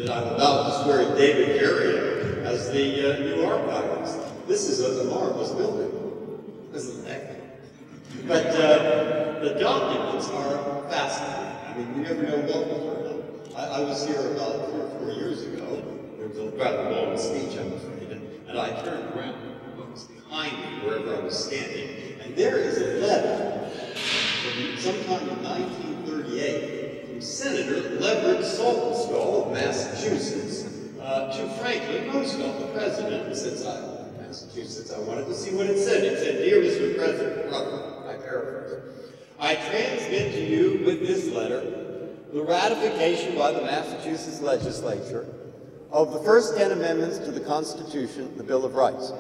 that I'm about to swear David Ferriero as the new archivist. This is a marvelous building, isn't it? But the documents are fascinating. I mean, you never know what will turn up. I was here about 3 or 4 years ago. There was a rather long speech, I'm afraid, and I turned around what was behind me, wherever I was standing, and there is a letter from sometime in 1938 from Senator Leverett Saltonstall of Massachusetts to Franklin Roosevelt, the president, and since I'm in Massachusetts, I wanted to see what it said. It said, "Dear Mr. President," I paraphrase, "I transmit to you with this letter the ratification by the Massachusetts legislature of the first 10 amendments to the Constitution, the Bill of Rights."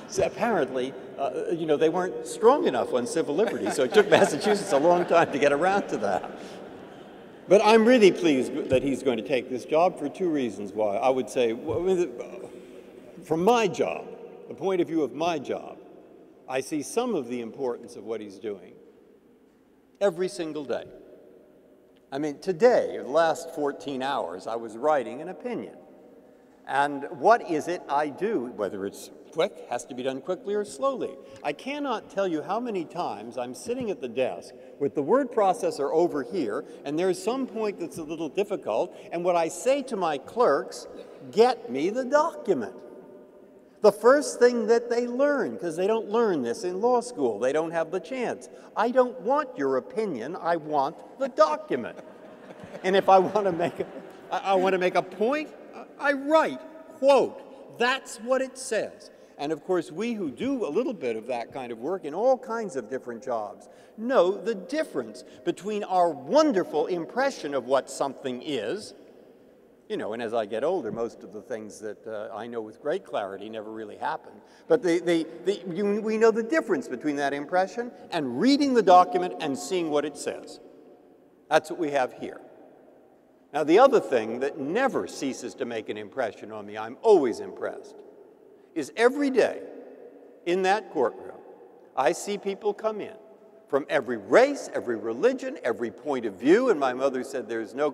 So apparently, you know, they weren't strong enough on civil liberties, so it took Massachusetts a long time to get around to that. But I'm really pleased that he's going to take this job for 2 reasons why. I would say, from my job, the point of view of my job, I see some of the importance of what he's doing every single day. I mean, today, the last 14 hours, I was writing an opinion. And what is it I do, whether it's quick, has to be done quickly or slowly? I cannot tell you how many times I'm sitting at the desk with the word processor over here, and there's some point that's a little difficult, and what I say to my clerks, "Get me the document." The first thing that they learn, because they don't learn this in law school, they don't have the chance. I don't want your opinion, I want the document. And if I want to make a point, I write, quote, that's what it says. And of course, we who do a little bit of that kind of work in all kinds of different jobs know the difference between our wonderful impression of what something is, you know, and as I get older, most of the things that I know with great clarity never really happen. But we know the difference between that impression and reading the document and seeing what it says. That's what we have here. Now, the other thing that never ceases to make an impression on me, I'm always impressed, is every day in that courtroom, I see people come in from every race, every religion, every point of view, and my mother said there's no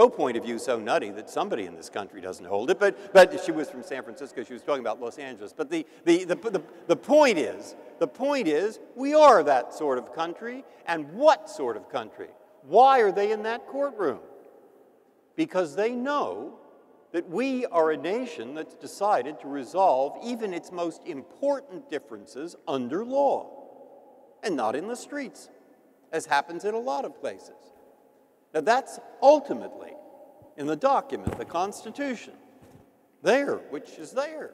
point of view so nutty that somebody in this country doesn't hold it, but she was from San Francisco, she was talking about Los Angeles. But the point is, we are that sort of country, and what sort of country? Why are they in that courtroom? Because they know that we are a nation that's decided to resolve even its most important differences under law, and not in the streets, as happens in a lot of places. Now that's ultimately in the document, the Constitution, there, which is there.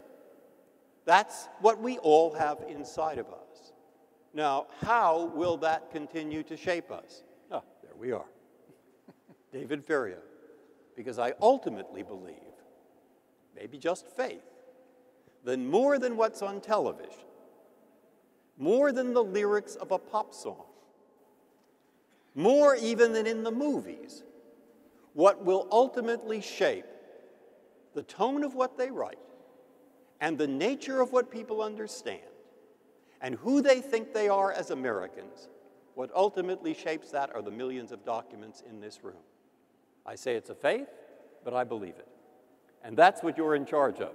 That's what we all have inside of us. Now, how will that continue to shape us? Oh, there we are. David Ferriero. Because I ultimately believe, maybe just faith, that more than what's on television, more than the lyrics of a pop song, more even than in the movies, what will ultimately shape the tone of what they write and the nature of what people understand and who they think they are as Americans, what ultimately shapes that are the millions of documents in this room. I say it's a faith, but I believe it. And that's what you're in charge of.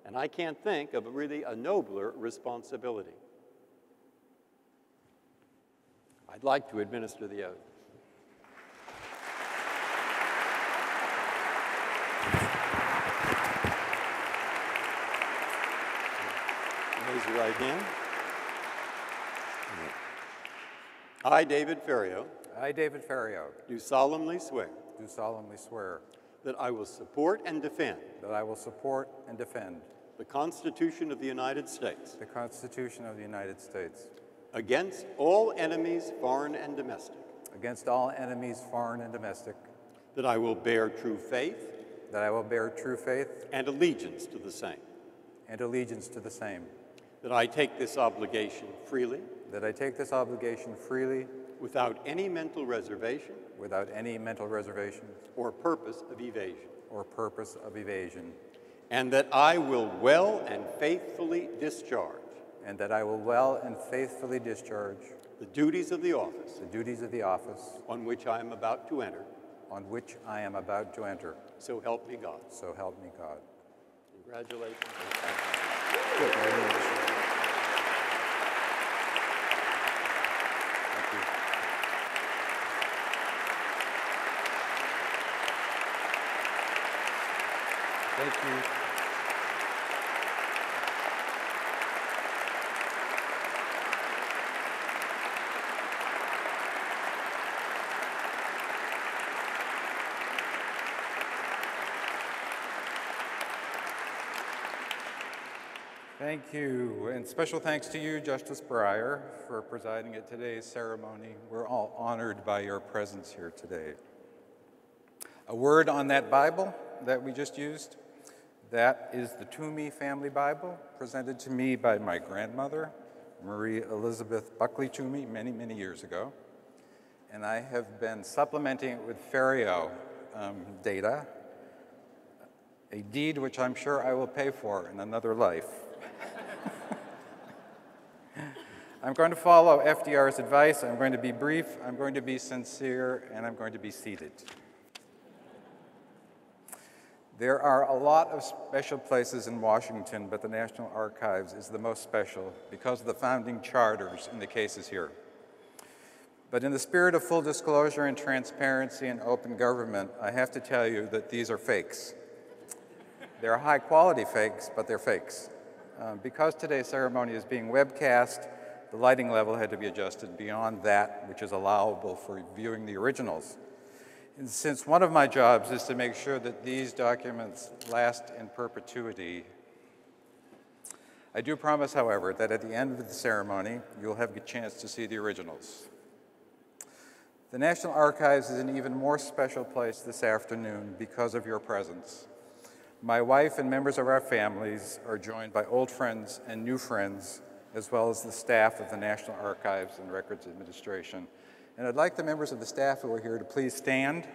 And I can't think of really a nobler responsibility. I'd like to administer the oath. Raise your right hand. I, David Ferriero. I, David Ferriero. Do solemnly swear. Do solemnly swear. That I will support and defend. That I will support and defend. The Constitution of the United States. The Constitution of the United States. Against all enemies, foreign and domestic. Against all enemies, foreign and domestic. That I will bear true faith. That I will bear true faith. And allegiance to the same. And allegiance to the same. That I take this obligation freely. That I take this obligation freely. Without any mental reservation. Without any mental reservation. Or purpose of evasion. Or purpose of evasion. And that I will well and faithfully discharge. And that I will well and faithfully discharge. the duties of the office the duties of the office on which I am about to enter. on which I am about to enter. So help me God. So help me God. Congratulations. Thank you very much. Thank you. Thank you. Thank you, and special thanks to you, Justice Breyer, for presiding at today's ceremony. We're all honored by your presence here today. A word on that Bible that we just used, that is the Toomey Family Bible, presented to me by my grandmother, Marie Elizabeth Buckley Toomey, many, many years ago. And I have been supplementing it with Ferriero data, a deed which I'm sure I will pay for in another life. I'm going to follow FDR's advice. I'm going to be brief, I'm going to be sincere, and I'm going to be seated. There are a lot of special places in Washington, but the National Archives is the most special because of the founding charters in the cases here. But in the spirit of full disclosure and transparency and open government, I have to tell you that these are fakes. They're high-quality fakes, but they're fakes. Because today's ceremony is being webcast, the lighting level had to be adjusted beyond that which is allowable for viewing the originals. And since one of my jobs is to make sure that these documents last in perpetuity, I do promise, however, that at the end of the ceremony, you'll have a chance to see the originals. The National Archives is an even more special place this afternoon because of your presence. My wife and members of our families are joined by old friends and new friends, as well as the staff of the National Archives and Records Administration. And I'd like the members of the staff who are here to please stand.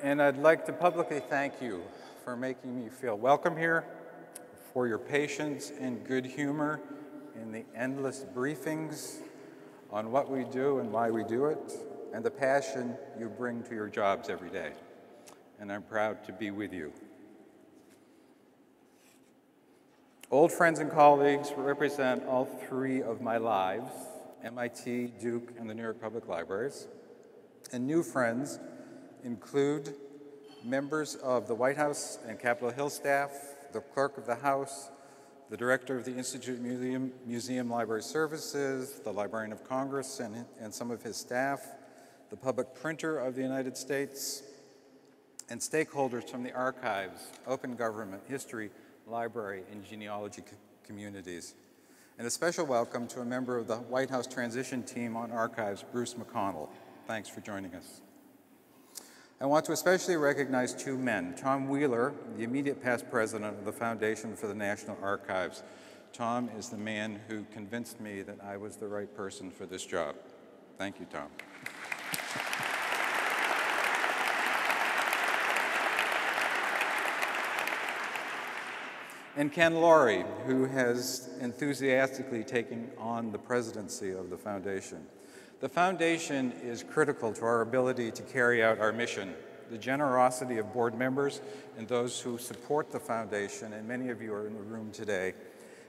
And I'd like to publicly thank you for making me feel welcome here, for your patience and good humor in the endless briefings on what we do and why we do it, and the passion you bring to your jobs every day. And I'm proud to be with you. Old friends and colleagues represent all three of my lives, MIT, Duke, and the New York Public Libraries. And new friends include members of the White House and Capitol Hill staff, the clerk of the House, the director of the Institute Museum Library Services, the Librarian of Congress and some of his staff, the public printer of the United States, and stakeholders from the archives, open government, history, library, and genealogy communities. And a special welcome to a member of the White House transition team on archives, Bruce McConnell. Thanks for joining us. I want to especially recognize two men. Tom Wheeler, the immediate past president of the Foundation for the National Archives. Tom is the man who convinced me that I was the right person for this job. Thank you, Tom. And Ken Laurie, who has enthusiastically taken on the presidency of the Foundation. The Foundation is critical to our ability to carry out our mission. The generosity of board members and those who support the Foundation, and many of you are in the room today,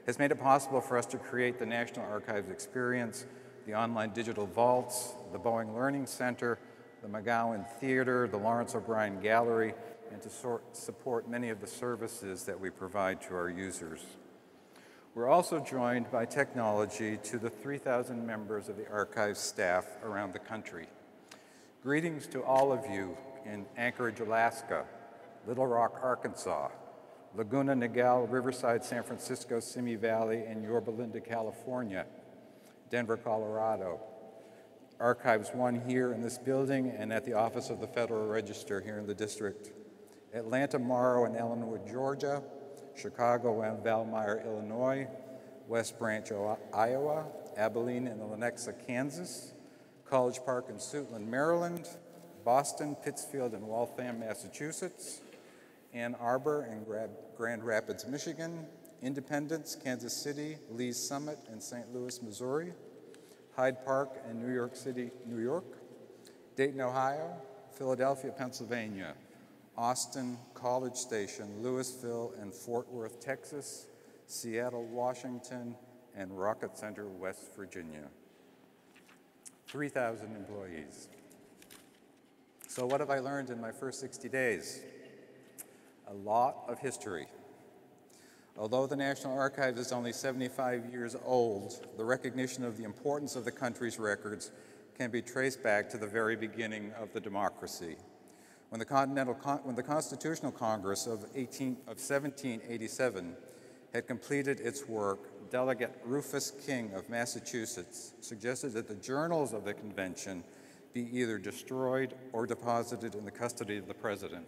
has made it possible for us to create the National Archives Experience, the online digital vaults, the Boeing Learning Center, the McGowan Theater, the Lawrence O'Brien Gallery, and to support many of the services that we provide to our users. We're also joined by technology to the 3,000 members of the archives staff around the country. Greetings to all of you in Anchorage, Alaska, Little Rock, Arkansas, Laguna Niguel, Riverside, San Francisco, Simi Valley, and Yorba Linda, California, Denver, Colorado, Archives One here in this building and at the Office of the Federal Register here in the district, Atlanta, Morrow, and Ellenwood, Georgia, Chicago and Valmeyer, Illinois, West Branch, Iowa, Abilene and Lenexa, Kansas, College Park in Suitland, Maryland, Boston, Pittsfield, and Waltham, Massachusetts, Ann Arbor and Grand Rapids, Michigan, Independence, Kansas City, Lee's Summit, and St. Louis, Missouri, Hyde Park and New York City, New York, Dayton, Ohio, Philadelphia, Pennsylvania, Austin, College Station, Louisville, and Fort Worth, Texas, Seattle, Washington, and Rocket Center, West Virginia. 3,000 employees. So what have I learned in my first 60 days? A lot of history. Although the National Archives is only 75 years old, the recognition of the importance of the country's records can be traced back to the very beginning of the democracy. When the Constitutional Congress of 1787 had completed its work, Delegate Rufus King of Massachusetts suggested that the journals of the convention be either destroyed or deposited in the custody of the president.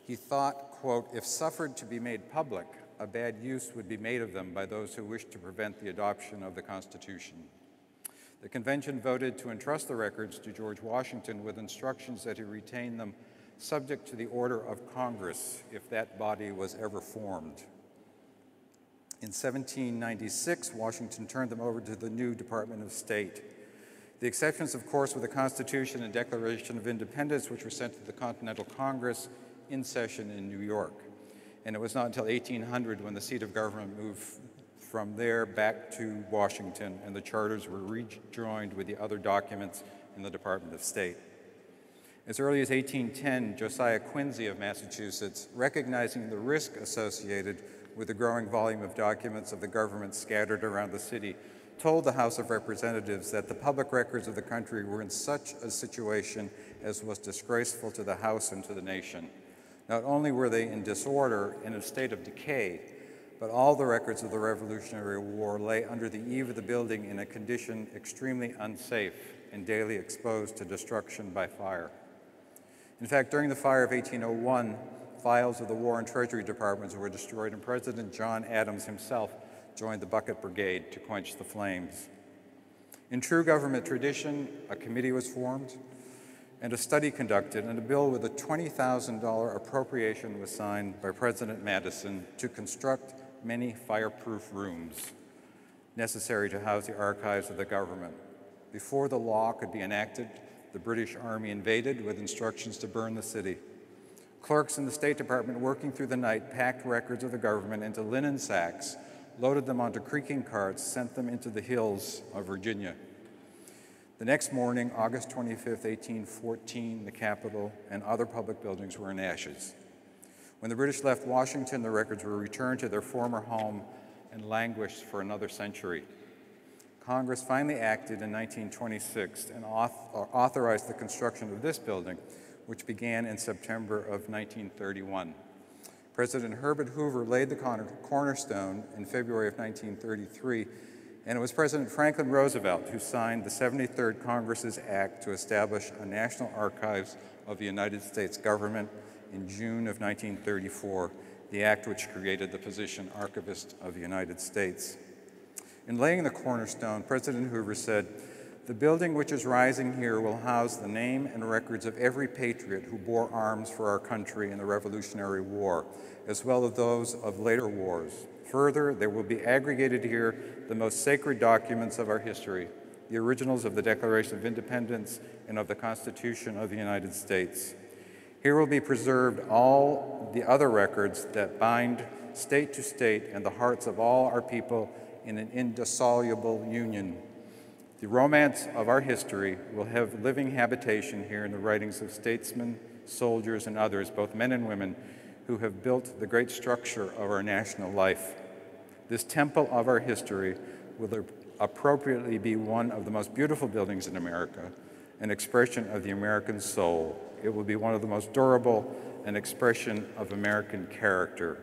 He thought, quote, if suffered to be made public, a bad use would be made of them by those who wished to prevent the adoption of the Constitution. The convention voted to entrust the records to George Washington with instructions that he retain them subject to the order of Congress if that body was ever formed. In 1796, Washington turned them over to the new Department of State. The exceptions, of course, were the Constitution and Declaration of Independence, which were sent to the Continental Congress in session in New York. And it was not until 1800 when the seat of government moved from there back to Washington, and the charters were rejoined with the other documents in the Department of State. As early as 1810, Josiah Quincy of Massachusetts, recognizing the risk associated with the growing volume of documents of the government scattered around the city, told the House of Representatives that the public records of the country were in such a situation as was disgraceful to the House and to the nation. Not only were they in disorder and in a state of decay, but all the records of the Revolutionary War lay under the eave of the building in a condition extremely unsafe and daily exposed to destruction by fire. In fact, during the fire of 1801, files of the War and Treasury Departments were destroyed, and President John Adams himself joined the Bucket Brigade to quench the flames. In true government tradition, a committee was formed and a study conducted, and a bill with a $20,000 appropriation was signed by President Madison to construct many fireproof rooms necessary to house the archives of the government. Before the law could be enacted, the British Army invaded with instructions to burn the city. Clerks in the State Department, working through the night, packed records of the government into linen sacks, loaded them onto creaking carts, sent them into the hills of Virginia. The next morning, August 25th, 1814, the Capitol and other public buildings were in ashes. When the British left Washington, the records were returned to their former home and languished for another century. Congress finally acted in 1926 and authorized the construction of this building, which began in September of 1931. President Herbert Hoover laid the cornerstone in February of 1933, and it was President Franklin Roosevelt who signed the 73rd Congress's Act to establish a National Archives of the United States government in June of 1934, the act which created the position Archivist of the United States. In laying the cornerstone, President Hoover said, "The building which is rising here will house the name and records of every patriot who bore arms for our country in the Revolutionary War, as well as those of later wars. Further, there will be aggregated here the most sacred documents of our history, the originals of the Declaration of Independence and of the Constitution of the United States. Here will be preserved all the other records that bind state to state and the hearts of all our people in an indissoluble union. The romance of our history will have living habitation here in the writings of statesmen, soldiers, and others, both men and women, who have built the great structure of our national life. This temple of our history will appropriately be one of the most beautiful buildings in America, an expression of the American soul. It will be one of the most durable, an expression of American character.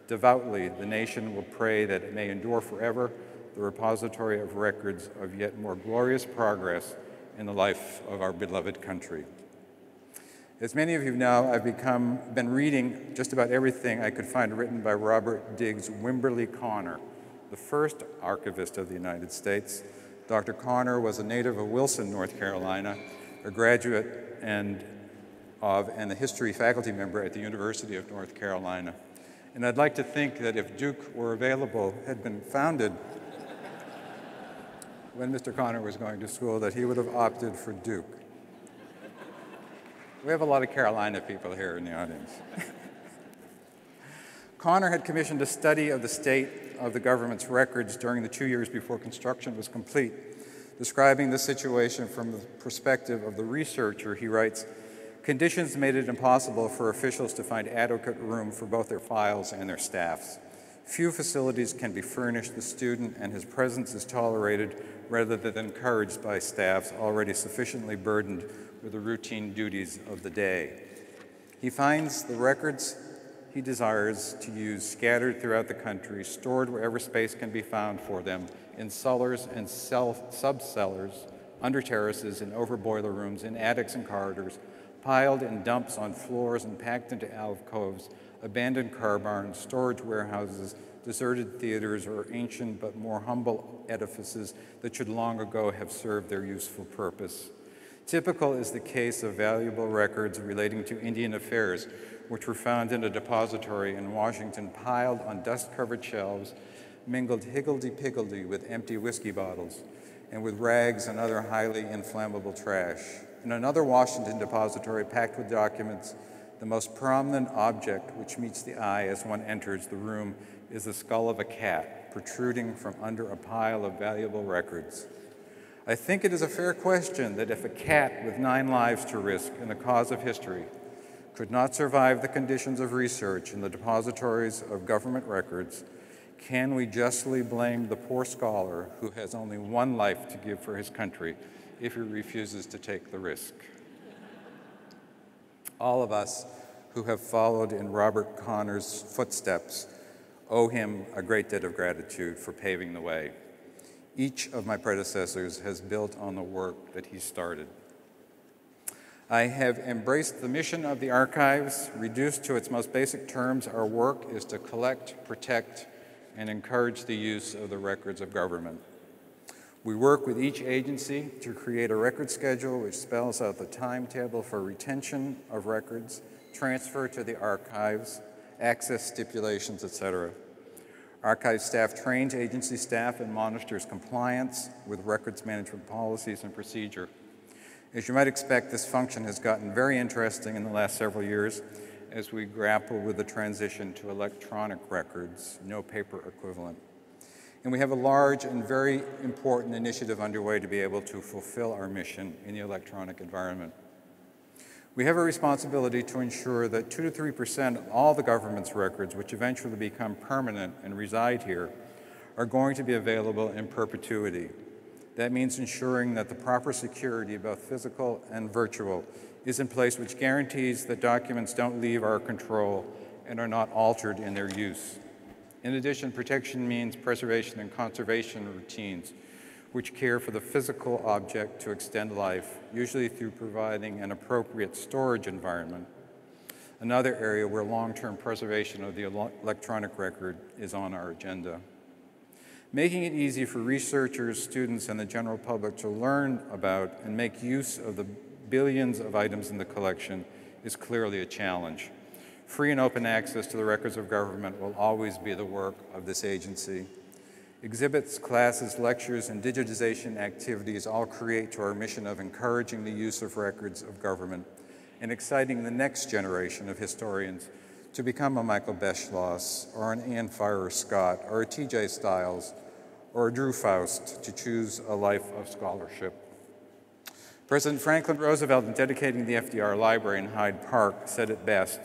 Devoutly, the nation will pray that it may endure forever, the repository of records of yet more glorious progress in the life of our beloved country." As many of you know, I've been reading just about everything I could find written by Robert Diggs Wimberly Connor, the first archivist of the United States, Dr. Connor was a native of Wilson, North Carolina, a graduate and a history faculty member at the University of North Carolina. And I'd like to think that if Duke were available, had been founded when Mr. Connor was going to school, that he would have opted for Duke. We have a lot of Carolina people here in the audience. Connor had commissioned a study of the state of the government's records during the 2 years before construction was complete. Describing the situation from the perspective of the researcher, he writes, "Conditions made it impossible for officials to find adequate room for both their files and their staffs. Few facilities can be furnished the student, and his presence is tolerated rather than encouraged by staffs already sufficiently burdened with the routine duties of the day. He finds the records he desires to use scattered throughout the country, stored wherever space can be found for them, in cellars and sub-cellars, under terraces, in over boiler rooms, in attics and corridors, piled in dumps on floors and packed into alcoves, abandoned car barns, storage warehouses, deserted theaters, or ancient but more humble edifices that should long ago have served their useful purpose. Typical is the case of valuable records relating to Indian affairs, which were found in a depository in Washington, piled on dust-covered shelves, mingled higgledy-piggledy with empty whiskey bottles, and with rags and other highly inflammable trash. In another Washington depository packed with documents, the most prominent object which meets the eye as one enters the room is the skull of a cat protruding from under a pile of valuable records. I think it is a fair question that if a cat with 9 lives to risk in the cause of history could not survive the conditions of research in the depositories of government records, can we justly blame the poor scholar who has only 1 life to give for his country if he refuses to take the risk? All of us who have followed in Robert Connor's footsteps owe him a great debt of gratitude for paving the way. Each of my predecessors has built on the work that he started. I have embraced the mission of the archives. Reduced to its most basic terms, our work is to collect, protect, and encourage the use of the records of government. We work with each agency to create a record schedule which spells out the timetable for retention of records, transfer to the archives, access stipulations, etc. Archive staff trains agency staff and monitors compliance with records management policies and procedure. As you might expect, this function has gotten very interesting in the last several years as we grapple with the transition to electronic records, no paper equivalent. And we have a large and very important initiative underway to be able to fulfill our mission in the electronic environment. We have a responsibility to ensure that 2 to 3% of all the government's records, which eventually become permanent and reside here, are going to be available in perpetuity. That means ensuring that the proper security, both physical and virtual, is in place, which guarantees that documents don't leave our control and are not altered in their use. In addition, protection means preservation and conservation routines, which care for the physical object to extend life, usually through providing an appropriate storage environment. Another area where long-term preservation of the electronic record is on our agenda. Making it easy for researchers, students, and the general public to learn about and make use of the billions of items in the collection is clearly a challenge. Free and open access to the records of government will always be the work of this agency. Exhibits, classes, lectures, and digitization activities all create to our mission of encouraging the use of records of government and exciting the next generation of historians to become a Michael Beschloss or an Anne Farrer Scott or a T.J. Stiles or a Drew Faust to choose a life of scholarship. President Franklin Roosevelt, in dedicating the FDR Library in Hyde Park, said it best: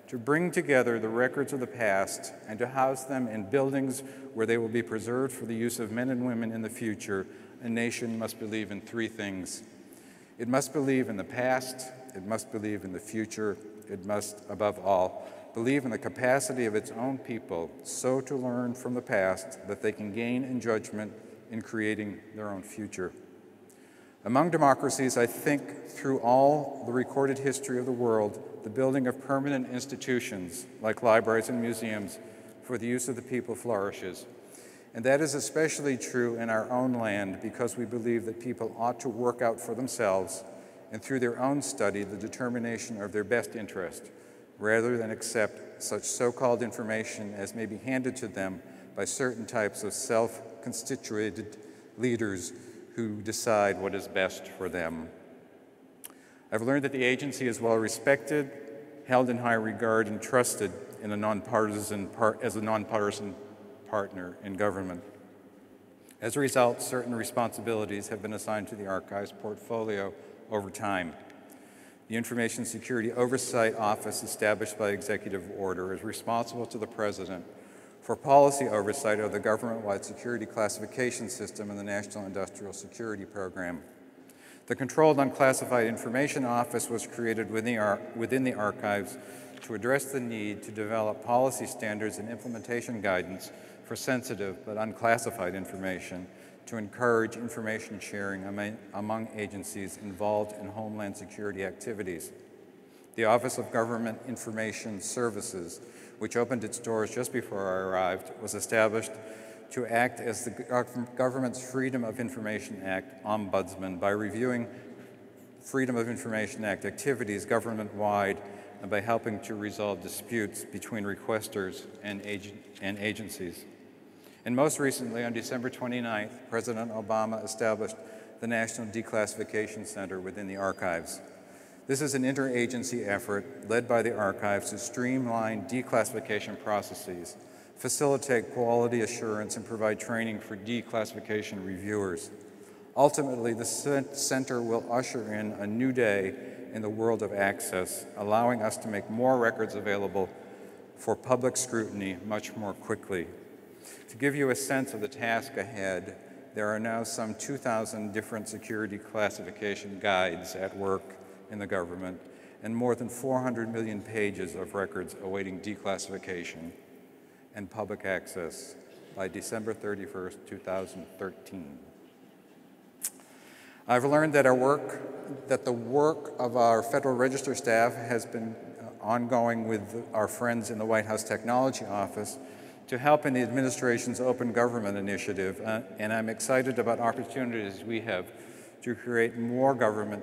to bring together the records of the past and to house them in buildings where they will be preserved for the use of men and women in the future, a nation must believe in 3 things. It must believe in the past, it must believe in the future, it must, above all, believe in the capacity of its own people so to learn from the past that they can gain in judgment in creating their own future. Among democracies, I think through all the recorded history of the world, the building of permanent institutions like libraries and museums for the use of the people flourishes. And that is especially true in our own land because we believe that people ought to work out for themselves and through their own study the determination of their best interest, rather than accept such so-called information as may be handed to them by certain types of self-constituted leaders who decide what is best for them. I've learned that the agency is well respected, held in high regard, and trusted in as a nonpartisan partner in government. As a result, certain responsibilities have been assigned to the Archives portfolio over time. The Information Security Oversight Office, established by executive order, is responsible to the President for policy oversight of the government-wide security classification system and the National Industrial Security Program. The Controlled Unclassified Information Office was created within the Archives to address the need to develop policy standards and implementation guidance for sensitive but unclassified information to encourage information sharing among agencies involved in Homeland Security activities. The Office of Government Information Services, which opened its doors just before I arrived, was established to act as the government's Freedom of Information Act ombudsman by reviewing Freedom of Information Act activities government-wide and by helping to resolve disputes between requesters and agencies. And most recently, on December 29th, President Obama established the National Declassification Center within the Archives. This is an interagency effort led by the Archives to streamline declassification processes, facilitate quality assurance, and provide training for declassification reviewers. Ultimately, the center will usher in a new day in the world of access, allowing us to make more records available for public scrutiny much more quickly. To give you a sense of the task ahead, there are now some 2,000 different security classification guides at work in the government and more than 400 million pages of records awaiting declassification and public access by December 31st, 2013. I've learned that the work of our Federal Register staff has been ongoing with our friends in the White House Technology Office to help in the administration's Open Government Initiative, and I'm excited about opportunities we have to create more government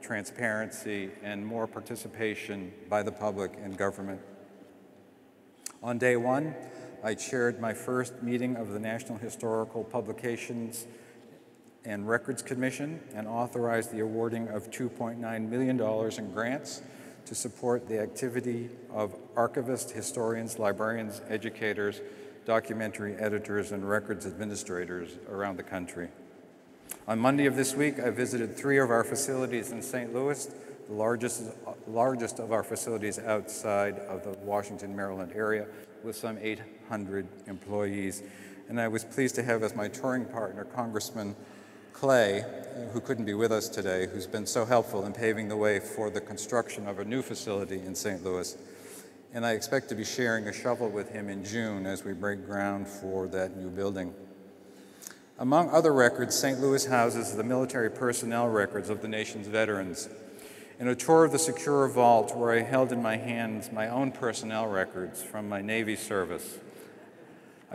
transparency and more participation by the public in government. On day one, I chaired my first meeting of the National Historical Publications and Records Commission and authorized the awarding of $2.9 million in grants to support the activity of archivists, historians, librarians, educators, documentary editors, and records administrators around the country. On Monday of this week, I visited 3 of our facilities in St. Louis, the largest of our facilities outside of the Washington, Maryland area, with some 800 employees. And I was pleased to have as my touring partner, Congressman Clay, who couldn't be with us today, who's been so helpful in paving the way for the construction of a new facility in St. Louis. And I expect to be sharing a shovel with him in June as we break ground for that new building. Among other records, St. Louis houses the military personnel records of the nation's veterans. In a tour of the Secure Vault, where I held in my hands my own personnel records from my Navy service,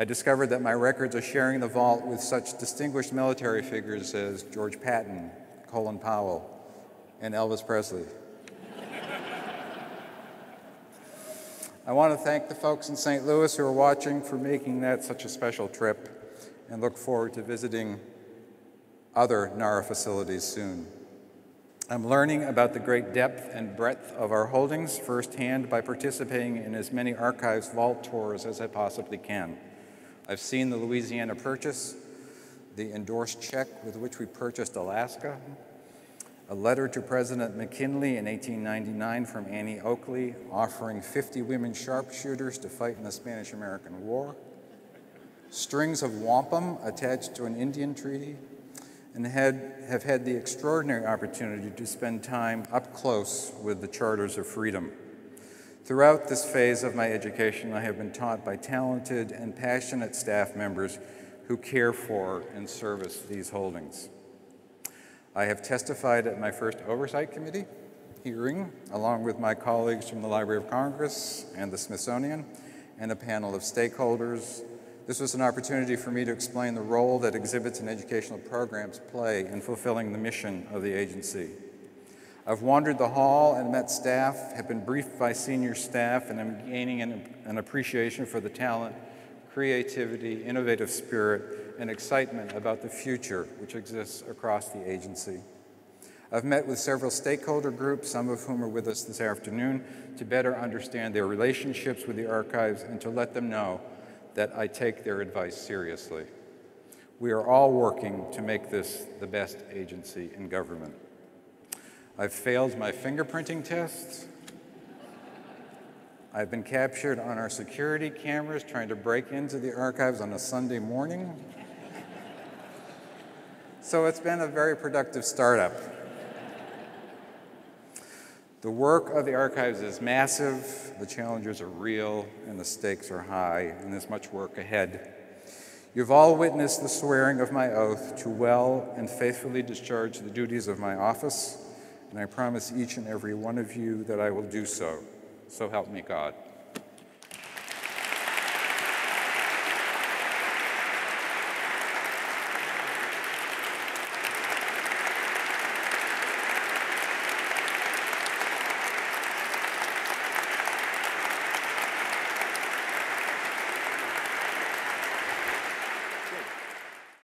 I discovered that my records are sharing the vault with such distinguished military figures as George Patton, Colin Powell, and Elvis Presley. I want to thank the folks in St. Louis who are watching for making that such a special trip, and look forward to visiting other NARA facilities soon. I'm learning about the great depth and breadth of our holdings firsthand by participating in as many archives vault tours as I possibly can. I've seen the Louisiana Purchase, the endorsed check with which we purchased Alaska, a letter to President McKinley in 1899 from Annie Oakley offering 50 women sharpshooters to fight in the Spanish-American War, strings of wampum attached to an Indian treaty, and have had the extraordinary opportunity to spend time up close with the Charters of Freedom. Throughout this phase of my education, I have been taught by talented and passionate staff members who care for and service these holdings. I have testified at my first Oversight Committee hearing, along with my colleagues from the Library of Congress and the Smithsonian, and a panel of stakeholders, This was an opportunity for me to explain the role that exhibits and educational programs play in fulfilling the mission of the agency. I've wandered the hall and met staff, have been briefed by senior staff, and am gaining an appreciation for the talent, creativity, innovative spirit, and excitement about the future which exists across the agency. I've met with several stakeholder groups, some of whom are with us this afternoon, to better understand their relationships with the archives and to let them know that I take their advice seriously. We are all working to make this the best agency in government. I've failed my fingerprinting tests. I've been captured on our security cameras trying to break into the archives on a Sunday morning. So it's been a very productive startup. The work of the archives is massive, the challenges are real, and the stakes are high, and there's much work ahead. You've all witnessed the swearing of my oath to well and faithfully discharge the duties of my office, and I promise each and every one of you that I will do so. So help me God.